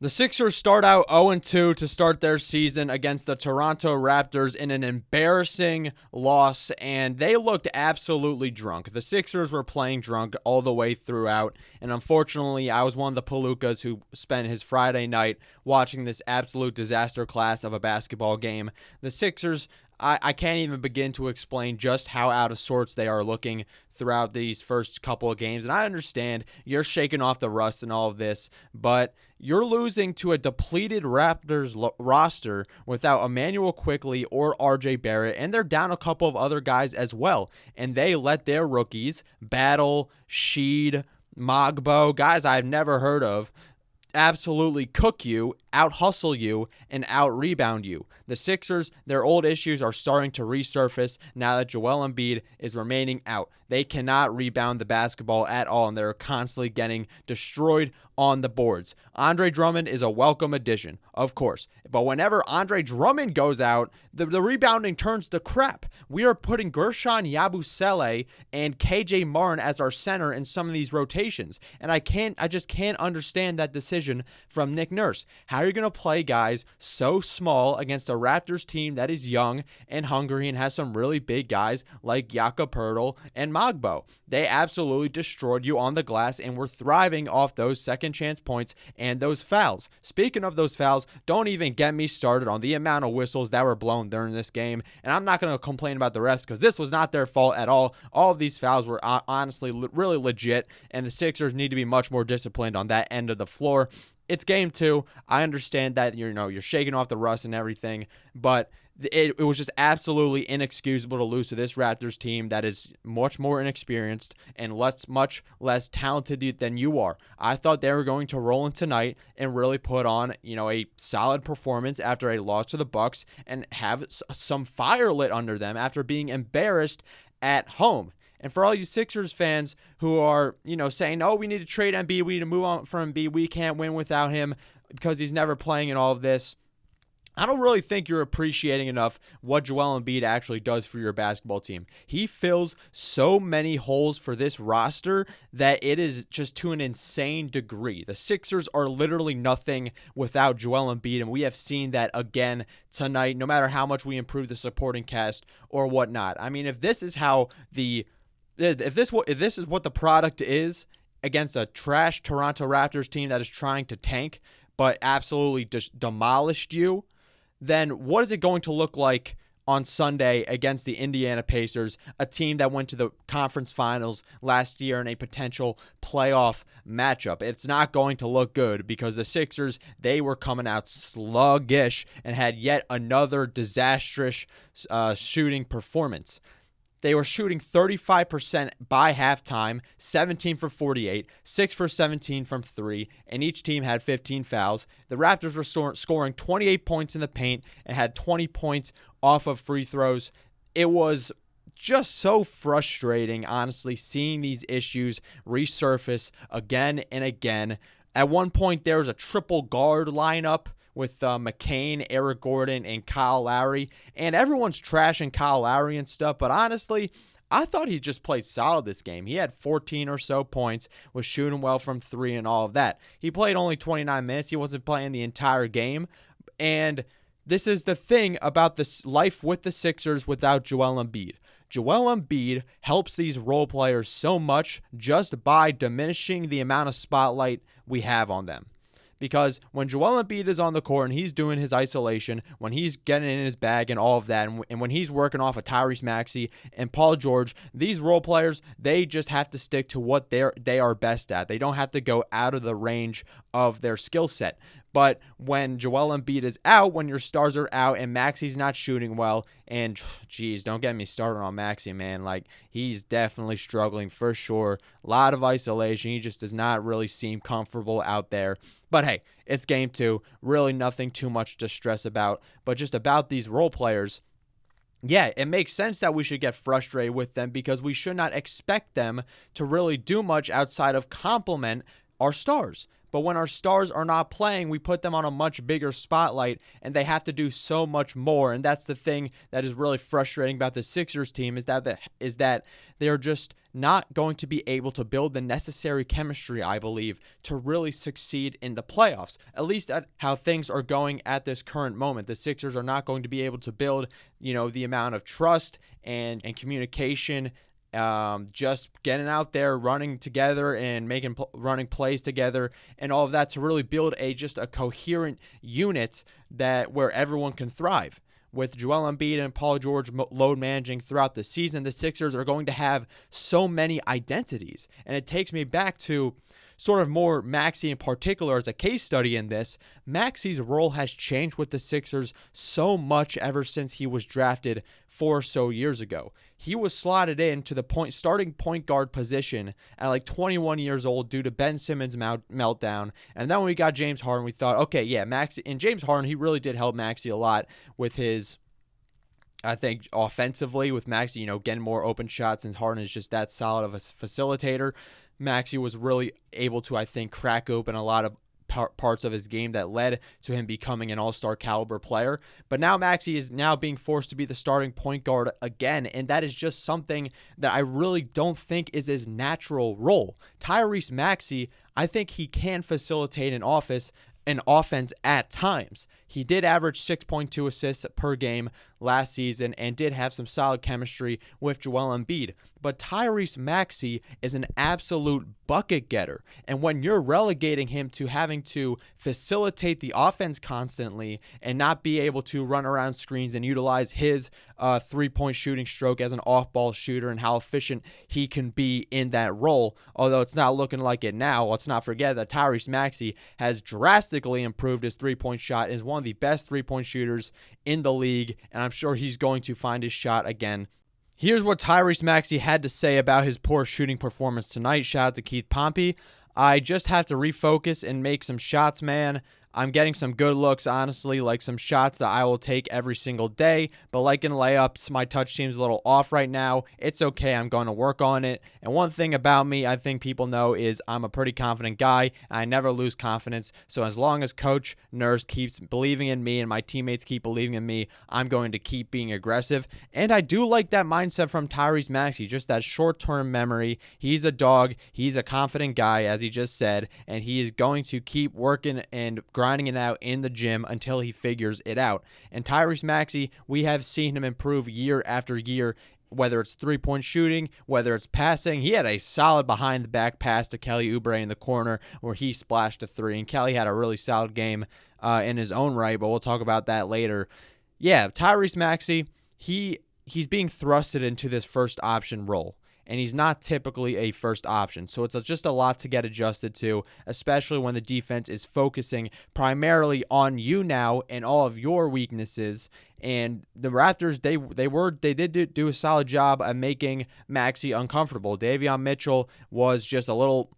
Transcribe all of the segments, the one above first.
The Sixers start out 0-2 to start their season against the Toronto Raptors in an embarrassing loss, and they looked absolutely drunk. The Sixers were playing drunk all the way throughout, and unfortunately, I was one of the palookas who spent his Friday night watching this absolute disaster class of a basketball game. The Sixers, I can't even begin to explain just how out of sorts they are looking throughout these first couple of games. And I understand you're shaking off the rust and all of this, but you're losing to a depleted Raptors roster without Emmanuel Quickley or RJ Barrett, and they're down a couple of other guys as well. And they let their rookies, Battle, Sheed, Mogbo, guys I've never heard of, absolutely cook you, out-hustle you, and out-rebound you. The Sixers, their old issues are starting to resurface now that Joel Embiid is remaining out. They cannot rebound the basketball at all, and they're constantly getting destroyed on the boards. Andre Drummond is a welcome addition, of course. But whenever Andre Drummond goes out, the rebounding turns to crap. We are putting Gershon Yabusele and KJ Martin as our center in some of these rotations. And I just can't understand that decision from Nick Nurse. How are you going to play guys so small against a Raptors team that is young and hungry and has some really big guys like Jakob Poeltl and Mogbo? They absolutely destroyed you on the glass and were thriving off those second chance points and those fouls. Speaking of those fouls, don't even get me started on the amount of whistles that were blown during this game. And I'm not going to complain about the rest because this was not their fault at all. All of these fouls were honestly really legit, and the Sixers need to be much more disciplined on that end of the floor. It's game 2. I understand that you're shaking off the rust and everything, but it was just absolutely inexcusable to lose to this Raptors team that is much more inexperienced and much less talented than you are. I thought they were going to roll in tonight and really put on, a solid performance after a loss to the Bucks and have some fire lit under them after being embarrassed at home. And for all you Sixers fans who are, saying, oh, we need to trade Embiid, we need to move on from Embiid, we can't win without him because he's never playing in all of this, I don't really think you're appreciating enough what Joel Embiid actually does for your basketball team. He fills so many holes for this roster that it is just to an insane degree. The Sixers are literally nothing without Joel Embiid, and we have seen that again tonight, no matter how much we improve the supporting cast or whatnot. I mean, if this is what the product is against a trash Toronto Raptors team that is trying to tank but absolutely just demolished you, then what is it going to look like on Sunday against the Indiana Pacers, a team that went to the conference finals last year in a potential playoff matchup? It's not going to look good because the Sixers, they were coming out sluggish and had yet another disastrous shooting performance. They were shooting 35% by halftime, 17 for 48, 6 for 17 from 3, and each team had 15 fouls. The Raptors were scoring 28 points in the paint and had 20 points off of free throws. It was just so frustrating, honestly, seeing these issues resurface again and again. At one point, there was a triple guard lineup with McCain, Eric Gordon, and Kyle Lowry. And everyone's trashing Kyle Lowry and stuff, but honestly, I thought he just played solid this game. He had 14 or so points, was shooting well from 3 and all of that. He played only 29 minutes. He wasn't playing the entire game. And this is the thing about this life with the Sixers without Joel Embiid. Joel Embiid helps these role players so much just by diminishing the amount of spotlight we have on them. Because when Joel Embiid is on the court and he's doing his isolation, when he's getting in his bag and all of that, and when he's working off of Tyrese Maxey and Paul George, these role players, they just have to stick to what they are best at. They don't have to go out of the range of their skill set. But when Joel Embiid is out, when your stars are out and Maxey's not shooting well, and geez, don't get me started on Maxey, man. Like, he's definitely struggling for sure. A lot of isolation. He just does not really seem comfortable out there. But hey, it's game 2. Really nothing too much to stress about. But just about these role players, yeah, it makes sense that we should get frustrated with them because we should not expect them to really do much outside of compliment our stars. But when our stars are not playing, we put them on a much bigger spotlight, and they have to do so much more. And that's the thing that is really frustrating about the Sixers team is that they are just not going to be able to build the necessary chemistry, I believe, to really succeed in the playoffs. At least at how things are going at this current moment. The Sixers are not going to be able to build, the amount of trust and communication, just getting out there, running together and running plays together and all of that to really build just a coherent unit where everyone can thrive. With Joel Embiid and Paul George load managing throughout the season, the Sixers are going to have so many identities. And it takes me back to sort of more Maxey in particular as a case study in this. Maxey's role has changed with the Sixers so much ever since he was drafted 4 or so years ago. He was slotted into the starting point guard position at like 21 years old due to Ben Simmons' meltdown. And then when we got James Harden, we thought, okay, yeah, Maxey, and James Harden, he really did help Maxey a lot with his, I think, offensively with Maxey, getting more open shots, and Harden is just that solid of a facilitator. Maxey was really able to, I think, crack open a lot of parts of his game that led to him becoming an all-star caliber player. But now Maxey is now being forced to be the starting point guard again, and that is just something that I really don't think is his natural role. Tyrese Maxey, I think he can facilitate an offense at times. He did average 6.2 assists per game last season and did have some solid chemistry with Joel Embiid. But Tyrese Maxey is an absolute bucket getter. And when you're relegating him to having to facilitate the offense constantly and not be able to run around screens and utilize his three-point shooting stroke as an off-ball shooter and how efficient he can be in that role, although it's not looking like it now, let's not forget that Tyrese Maxey has drastically improved his three-point shot, is one of the best three-point shooters in the league, and I'm sure he's going to find his shot again. Here's what Tyrese Maxey had to say about his poor shooting performance tonight. Shout out to Keith Pompey. I just have to refocus and make some shots, man. I'm getting some good looks, honestly, like some shots that I will take every single day. But like in layups, my touch seems a little off right now. It's okay. I'm going to work on it. And one thing about me I think people know is I'm a pretty confident guy. I never lose confidence. So as long as Coach Nurse keeps believing in me and my teammates keep believing in me, I'm going to keep being aggressive. And I do like that mindset from Tyrese Maxey, just that short-term memory. He's a dog. He's a confident guy, as he just said. And he is going to keep working and grinding it out in the gym until he figures it out. And Tyrese Maxey, we have seen him improve year after year, whether it's three-point shooting, whether it's passing. He had a solid behind-the-back pass to Kelly Oubre in the corner where he splashed a three, and Kelly had a really solid game in his own right, but we'll talk about that later. Yeah, Tyrese Maxey, he's being thrusted into this first option role. And he's not typically a first option. So it's just a lot to get adjusted to, especially when the defense is focusing primarily on you now and all of your weaknesses. And the Raptors, they did do a solid job at making Maxey uncomfortable. Davion Mitchell was just a little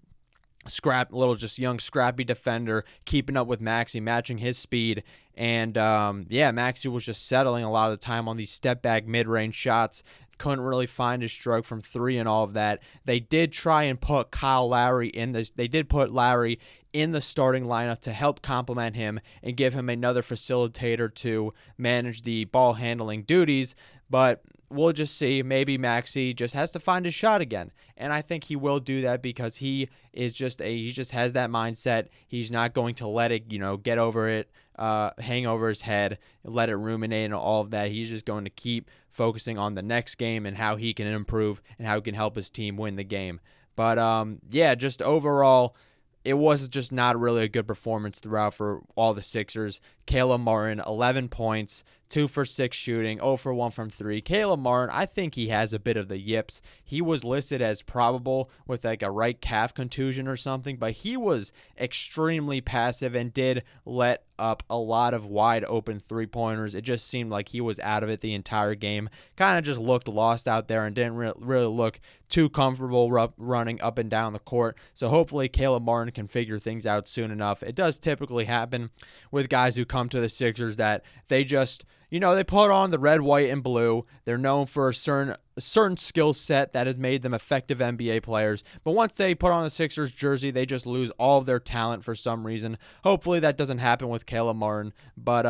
just young scrappy defender, keeping up with Maxey, matching his speed. And Maxey was just settling a lot of the time on these step back mid-range shots. Couldn't really find his stroke from three and all of that. They did try and put Kyle Lowry in this. They did put Lowry in the starting lineup to help complement him and give him another facilitator to manage the ball handling duties. But we'll just see. Maybe Maxey just has to find his shot again. And I think he will do that because he just has that mindset. He's not going to let it, get over it, hang over his head, let it ruminate and all of that. He's just going to keep focusing on the next game and how he can improve and how he can help his team win the game. But just overall, it was just not really a good performance throughout for all the Sixers. Caleb Martin, 11 points, 2 for 6 shooting, 0 for 1 from 3. Caleb Martin, I think he has a bit of the yips. He was listed as probable with like a right calf contusion or something, but he was extremely passive and did let up a lot of wide open three-pointers. It just seemed like he was out of it the entire game. Kind of just looked lost out there and didn't really look too comfortable running up and down the court. So hopefully Caleb Martin can figure things out soon enough. It does typically happen with guys who come to the Sixers that they just, they put on the red, white, and blue. They're known for a certain a certain skill set that has made them effective NBA players. But once they put on the Sixers jersey, they just lose all of their talent for some reason. Hopefully that doesn't happen with Caleb Martin. But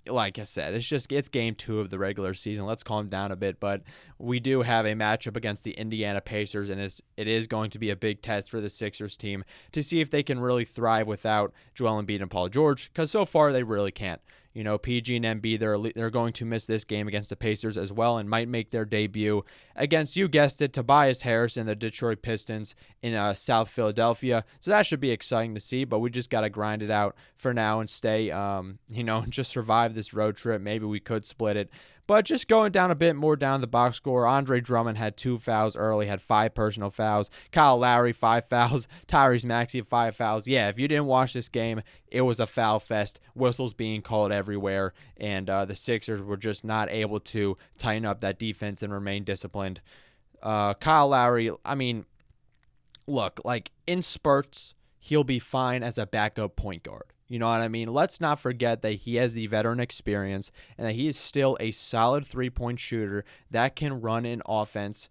like I said, it's game 2 of the regular season. Let's calm down a bit. But we do have a matchup against the Indiana Pacers, and it is going to be a big test for the Sixers team to see if they can really thrive without Joel Embiid and Paul George, because so far they really can't. PG and Embiid, they're going to miss this game against the Pacers as well and might make their debut against, you guessed it, Tobias Harris and the Detroit Pistons in South Philadelphia. So that should be exciting to see, but we just got to grind it out for now and stay, just survive this road trip. Maybe we could split it. But just going down a bit more down the box score, Andre Drummond had 2 fouls early, had 5 personal fouls. Kyle Lowry, 5 fouls. Tyrese Maxey, 5 fouls. Yeah, if you didn't watch this game, it was a foul fest. Whistles being called everywhere, and the Sixers were just not able to tighten up that defense and remain disciplined. Kyle Lowry, look, in spurts, he'll be fine as a backup point guard. You know what I mean? Let's not forget that he has the veteran experience and that he is still a solid three-point shooter that can run an offense,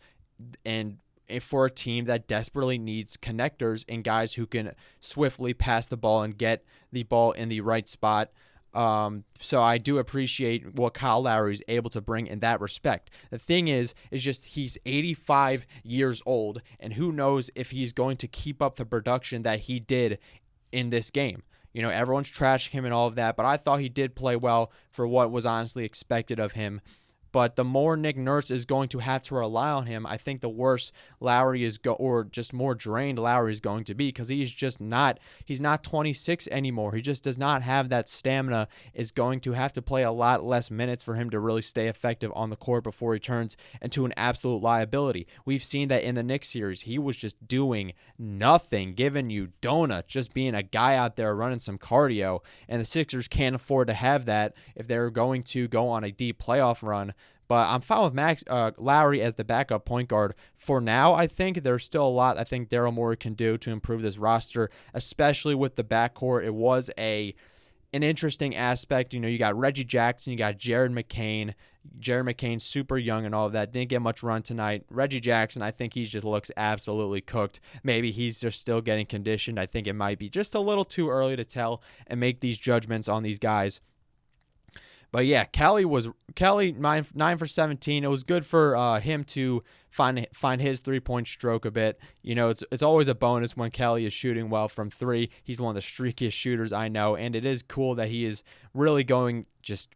and for a team that desperately needs connectors and guys who can swiftly pass the ball and get the ball in the right spot. So I do appreciate what Kyle Lowry is able to bring in that respect. The thing is just he's 85 years old, and who knows if he's going to keep up the production that he did in this game. Everyone's trashing him and all of that, but I thought he did play well for what was honestly expected of him. But the more Nick Nurse is going to have to rely on him, I think the worse Lowry is or just more drained Lowry is going to be, because he's not 26 anymore. He just does not have that stamina. Is going to have to play a lot less minutes for him to really stay effective on the court before he turns into an absolute liability. We've seen that in the Knicks series. He was just doing nothing, giving you donuts, just being a guy out there running some cardio, and the Sixers can't afford to have that if they're going to go on a deep playoff run. But I'm fine with Lowry as the backup point guard for now. I think there's still a lot I think Daryl Morey can do to improve this roster, especially with the backcourt. It was an interesting aspect. You got Reggie Jackson, you got Jared McCain. Jared McCain's super young and all of that. Didn't get much run tonight. Reggie Jackson, I think he just looks absolutely cooked. Maybe he's just still getting conditioned. I think it might be just a little too early to tell and make these judgments on these guys. But yeah, Kelly 9 for 17. It was good for him to find his 3-point stroke a bit. It's always a bonus when Kelly is shooting well from 3. He's one of the streakiest shooters I know, and it is cool that he is really going just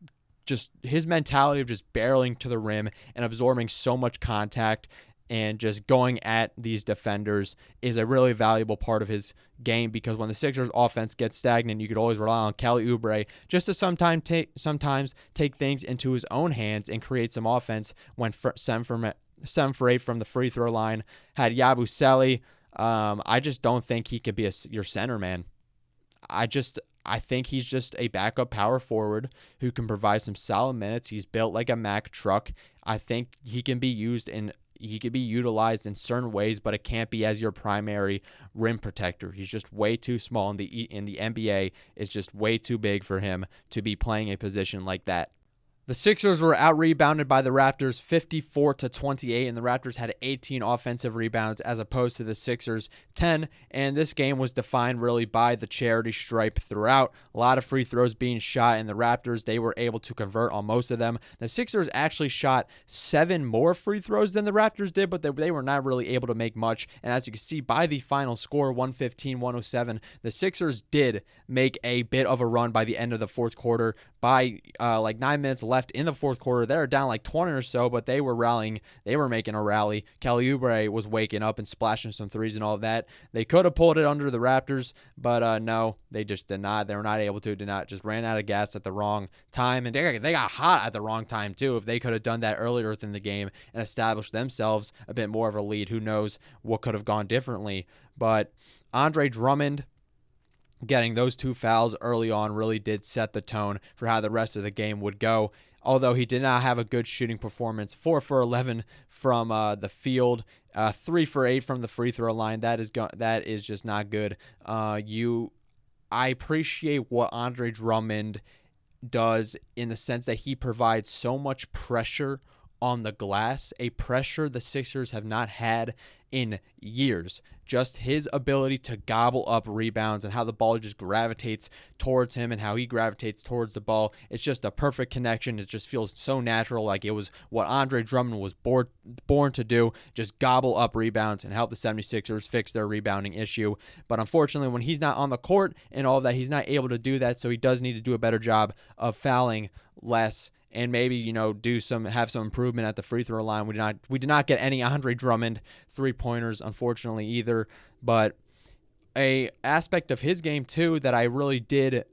his mentality of just barreling to the rim and absorbing so much contact and just going at these defenders is a really valuable part of his game, because when the Sixers offense gets stagnant, you could always rely on Kelly Oubre just to sometimes take things into his own hands and create some offense. When 7 for 8 from the free throw line, had Yabusele. I just don't think he could be your center, man. I think he's just a backup power forward who can provide some solid minutes. He's built like a Mack truck. I think he can be utilized in certain ways, but it can't be as your primary rim protector. He's just way too small, in the NBA. It's just way too big for him to be playing a position like that. The Sixers were out-rebounded by the Raptors 54-28, and the Raptors had 18 offensive rebounds as opposed to the Sixers' 10, and this game was defined really by the charity stripe throughout. A lot of free throws being shot, and the Raptors, they were able to convert on most of them. The Sixers actually shot 7 more free throws than the Raptors did, but they were not really able to make much, and as you can see by the final score, 115-107, the Sixers did make a bit of a run by the end of the fourth quarter. By 9 minutes left in the fourth quarter, they were down like 20 or so, but they were rallying. They were making a rally. Kelly Oubre was waking up and splashing some threes and all of that. They could have pulled it under the Raptors, but no, they just did not. They were not able to. Did not. Just ran out of gas at the wrong time, and they got hot at the wrong time too. If they could have done that earlier within the game and established themselves a bit more of a lead, who knows what could have gone differently. But Andre Drummond getting those 2 fouls early on really did set the tone for how the rest of the game would go. Although he did not have a good shooting performance, 4 for 11 from the field, 3 for 8 from the free throw line. That is just not good. I appreciate what Andre Drummond does in the sense that he provides so much pressure on the glass, a pressure the Sixers have not had in years. Just his ability to gobble up rebounds and how the ball just gravitates towards him and how he gravitates towards the ball. It's just a perfect connection. It just feels so natural, like it was what Andre Drummond was born to do, just gobble up rebounds and help the 76ers fix their rebounding issue. But unfortunately, when he's not on the court and all that, he's not able to do that, so he does need to do a better job of fouling less and maybe, have some improvement at the free throw line. We did not get any Andre Drummond three-pointers, unfortunately, either. But a aspect of his game, too, that I really did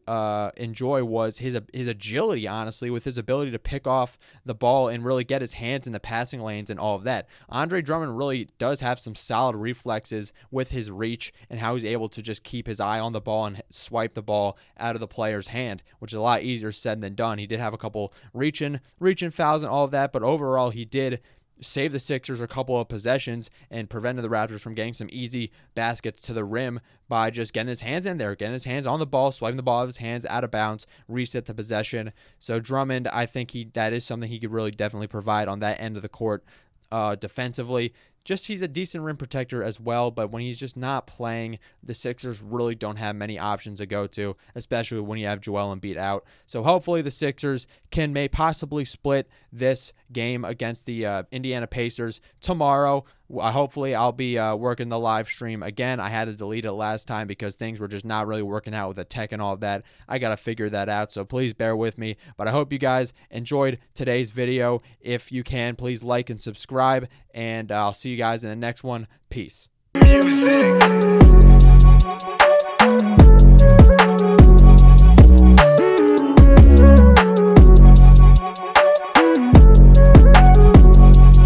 enjoy was his agility, honestly, with his ability to pick off the ball and really get his hands in the passing lanes and all of that. Andre Drummond really does have some solid reflexes with his reach and how he's able to just keep his eye on the ball and swipe the ball out of the player's hand, which is a lot easier said than done. He did have a couple reach-in fouls and all of that, but overall he did save the Sixers a couple of possessions and prevented the Raptors from getting some easy baskets to the rim by just getting his hands in there, getting his hands on the ball, swiping the ball out of his hands out of bounds, reset the possession. So Drummond, I think that is something he could really definitely provide on that end of the court defensively. Just he's a decent rim protector as well, but when he's just not playing, the Sixers really don't have many options to go to, especially when you have Joel Embiid out. So hopefully the Sixers may possibly split this game against the Indiana Pacers tomorrow. Hopefully I'll be working the live stream again. I had to delete it last time because things were just not really working out with the tech and all of that. I got to figure that out, so please bear with me. But I hope you guys enjoyed today's video. If you can, please like and subscribe, and I'll see you guys in the next one. Peace. Music.